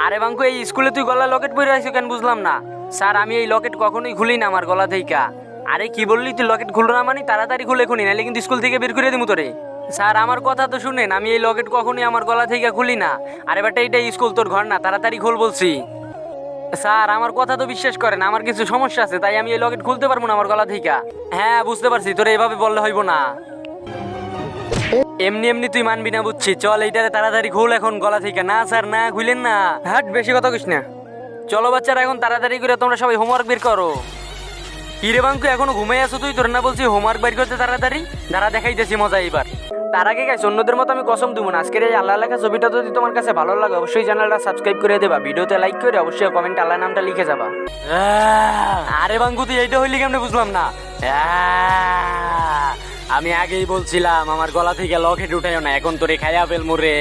আরে বাঙ্কু, এই স্কুলে তুই গলা লকেট পরে আছিস কেন বুঝলাম না। স্যার, আমি এই লকেট কখনোই খুলি না আমার গলা থেকে। আরে কি বললি তুই? লকেট খুললো না মানে তাড়াতাড়ি খুলে খুনি, নাহলে কিন্তু স্কুল থেকে বের করে দিমু তোরে। স্যার, আমার কথা তো শুনেন, আমি এই লকেট কখনোই আমার গলা থেকে খুলি না। আরে বেটা, এইটা স্কুল, তোর ঘর না, তাড়াতাড়ি খোল বলছি। স্যার, আমার কথা তো বিশ্বাস করেন, আমার কিছু সমস্যা আছে, তাই আমি এই লকেট খুলতে পারবো না আমার গলা থেকে। হ্যাঁ বুঝতে পারছি, তোরে এভাবে বললে হইব না। এমনি এমনি তুই মানবি না বুঝছি। চল এইটারে তাড়াতাড়ি খুল এখন গলা থেকে। না স্যার, না খুলেন না। হাট, বেশি কথা কইস না। চলো বাচ্চারা, এখন তাড়াতাড়ি করে তোমরা সবাই হোমওয়ার্ক বের করো। কি রে বাঙ্কু, এখনো ঘুমাই আছো তুই? তোর না বলছি হোমওয়ার্ক বের করতে তাড়াতাড়ি। দাঁড়া, দেখাইতেছি মজা এইবার। তার আগে গাইস, অন্যদের মতো আমি কসম দিব না, আজকের এই আল্লাহ লেখা ছবিটা যদি তোমার কাছে ভালো লাগে অবশ্যই চ্যানেলটা সাবস্ক্রাইব করে দেবা, ভিডিওতে লাইক করে অবশ্যই কমেন্টে আল্লাহ নামটা লিখে যাবা। আরে বাঙ্কু, তুই এইটা হইলি কেমনে বুঝলাম না। আমি আগেই বলছিলাম আমার গলা থেকে লকেট উঠাইও না, এখন তোরে খাইয়া ফেলমু রে।